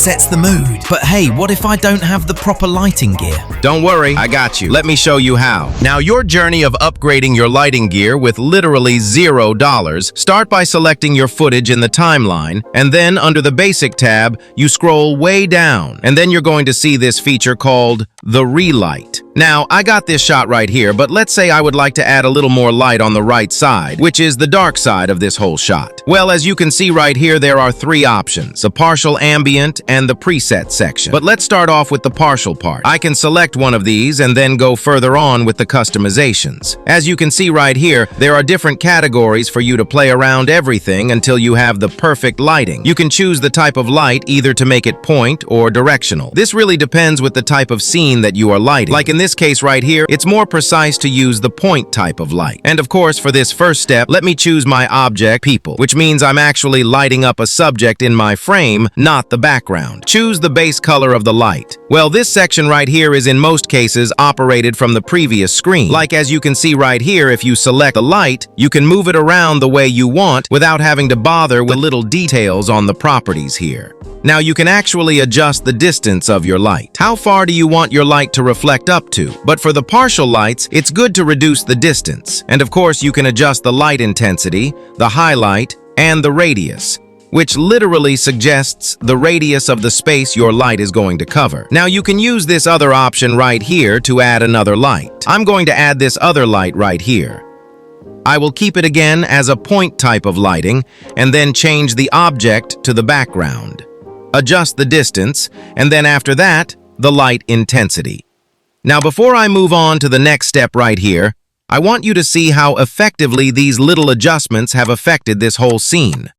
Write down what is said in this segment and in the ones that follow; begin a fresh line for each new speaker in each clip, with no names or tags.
sets the mood. But hey, what if I don't have the proper lighting gear?
Don't worry, I got you. Let me show you how. Now, your journey of upgrading your lighting gear with literally $0, start by selecting your footage in the timeline, and then under the Basic tab, you scroll way down, and then you're going to see this feature called the RELIGHT. Now, I got this shot right here, but let's say I would like to add a little more light on the right side, which is the dark side of this whole shot. Well, as you can see right here, there are three options: the partial ambient and the preset section. But let's start off with the partial part. I can select one of these and then go further on with the customizations. As you can see right here, there are different categories for you to play around everything until you have the perfect lighting. You can choose the type of light either to make it point or directional. This really depends with the type of scene that you are lighting. Like in this case right here, it's more precise to use the point type of light. And of course, for this first step, let me choose my object, people, which means I'm actually lighting up a subject in my frame, not the background. Choose the base color of the light. Well, this section right here is in most cases operated from the previous screen. Like as you can see right here, if you select the light, you can move it around the way you want without having to bother with little details on the properties here. Now you can actually adjust the distance of your light. How far do you want your light to reflect up to? But for the partial lights, it's good to reduce the distance. And of course, you can adjust the light intensity, the highlight, and the radius, which literally suggests the radius of the space your light is going to cover. Now you can use this other option right here to add another light. I'm going to add this other light right here. I will keep it again as a point type of lighting and then change the object to the background. Adjust the distance, and then after that, the light intensity. Now before I move on to the next step right here, I want you to see how effectively these little adjustments have affected this whole scene.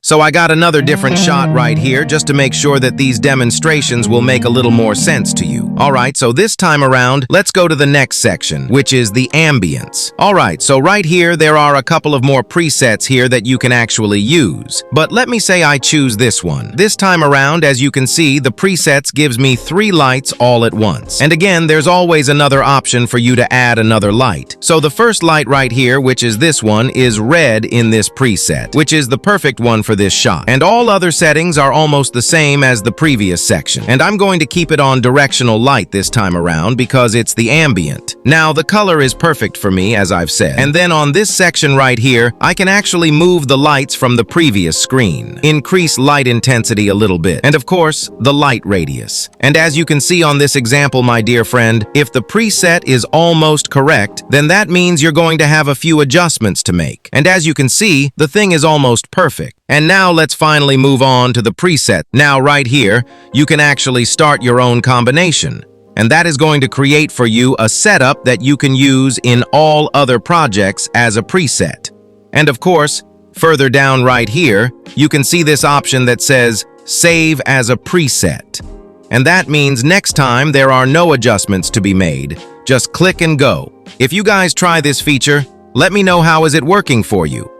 So I got another different shot right here just to make sure that these demonstrations will make a little more sense to you. Alright, so this time around, let's go to the next section, which is the ambience. Alright, so right here, there are a couple of more presets here that you can actually use. But let me say I choose this one. This time around, as you can see, the presets gives me 3 lights all at once. And again, there's always another option for you to add another light. So the first light right here, which is this one, is red in this preset, which is the perfect one for this shot. And all other settings are almost the same as the previous section. And I'm going to keep it on directional light this time around because it's the ambient. Now, the color is perfect for me, as I've said. And then on this section right here, I can actually move the lights from the previous screen, increase light intensity a little bit, and of course, the light radius. And as you can see on this example, my dear friend, if the preset is almost correct, then that means you're going to have a few adjustments to make. And as you can see, the thing is almost perfect. And now let's finally move on to the preset. Now right here, you can actually start your own combination. And that is going to create for you a setup that you can use in all other projects as a preset. And of course, further down right here, you can see this option that says Save as a Preset. And that means next time there are no adjustments to be made. Just click and go. If you guys try this feature, let me know how is it working for you.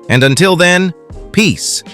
And until then, peace.